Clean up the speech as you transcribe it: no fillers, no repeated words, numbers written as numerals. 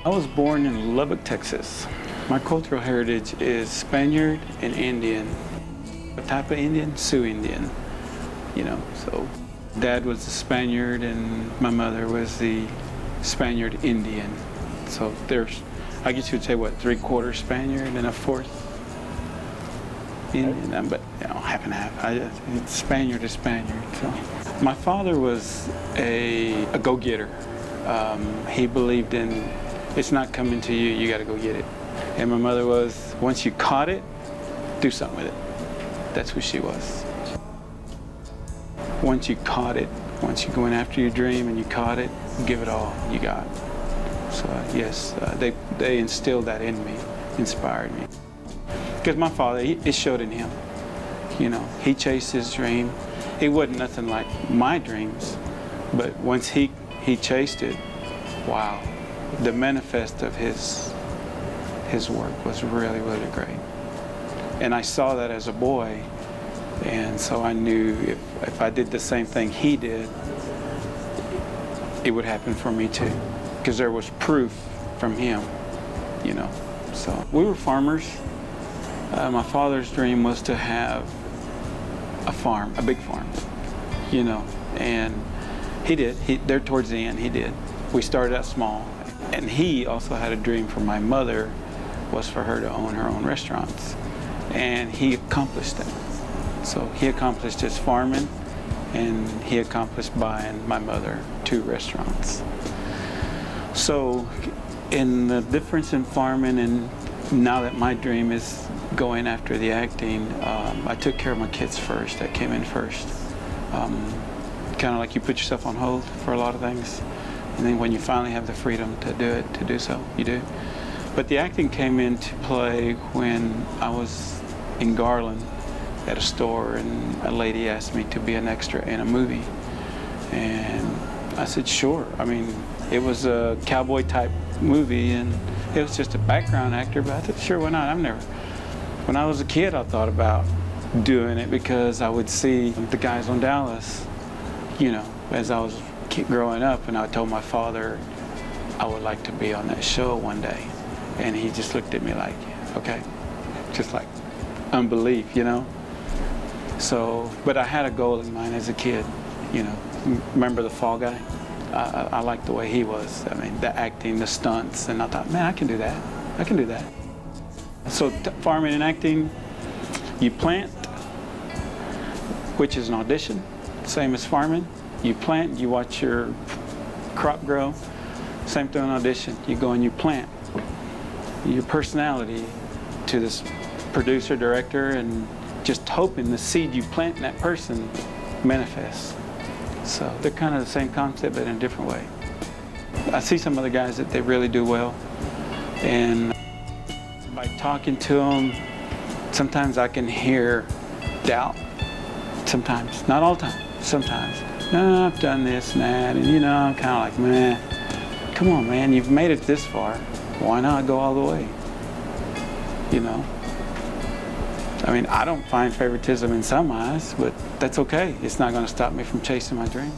I was born in Lubbock, Texas. My cultural heritage is Spaniard and Indian. What type of Indian? Sioux Indian. You know, so Dad was a Spaniard and my mother was the Spaniard Indian. So there's, I guess you would say, what, 3/4 Spaniard and a 4th Indian, but you know, half and half. Spaniard is Spaniard. So my father was a go-getter. He believed in, it's not coming to you, you got to go get it. And my mother was, once you caught it, do something with it. That's who she was. Once you caught it, once you're going after your dream and you caught it, give it all you got. So yes, they instilled that in me, inspired me. Because my father, it showed in him. You know, he chased his dream. It wasn't nothing like my dreams, but once he chased it, wow, the manifest of his work was really, really great. And I saw that as a boy, and so I knew if I did the same thing he did, it would happen for me too, because there was proof from him, you know. So we were farmers. My father's dream was to have a farm, a big farm, you know, and he did. There towards the end, he did. We started out small, and he also had a dream for my mother, was for her to own her own restaurants, and he accomplished that. So he accomplished his farming, and he accomplished buying my mother 2 restaurants. So in the difference in farming, and now that my dream is going after the acting, I took care of my kids first. That came in first. Kind of like you put yourself on hold for a lot of things, and then when you finally have the freedom to do so, you do. But the acting came into play when I was in Garland at a store, and a lady asked me to be an extra in a movie, and I said sure. I mean, it was a cowboy type movie, and it was just a background actor, but I said sure, why not? When I was a kid, I thought about doing it because I would see the guys on Dallas, you know, as I was growing up, and I told my father I would like to be on that show one day, and he just looked at me like, okay, just like unbelief, you know. So, but I had a goal in mind as a kid, you know. Remember the Fall Guy? I liked the way he was. I mean, the acting, the stunts, and I thought, man, I can do that. I can do that. So farming and acting, you plant, which is an audition, same as farming. You plant, you watch your crop grow, same thing on audition. You go and you plant your personality to this producer, director, and just hoping the seed you plant in that person manifests. So they're kind of the same concept, but in a different way. I see some other guys that they really do well, and by talking to them, sometimes I can hear doubt. Sometimes, not all the time, sometimes. No, I've done this and that, and you know, I'm kind of like, man, come on, man, you've made it this far. Why not go all the way? You know? I mean, I don't find favoritism in some eyes, but that's okay. It's not going to stop me from chasing my dream.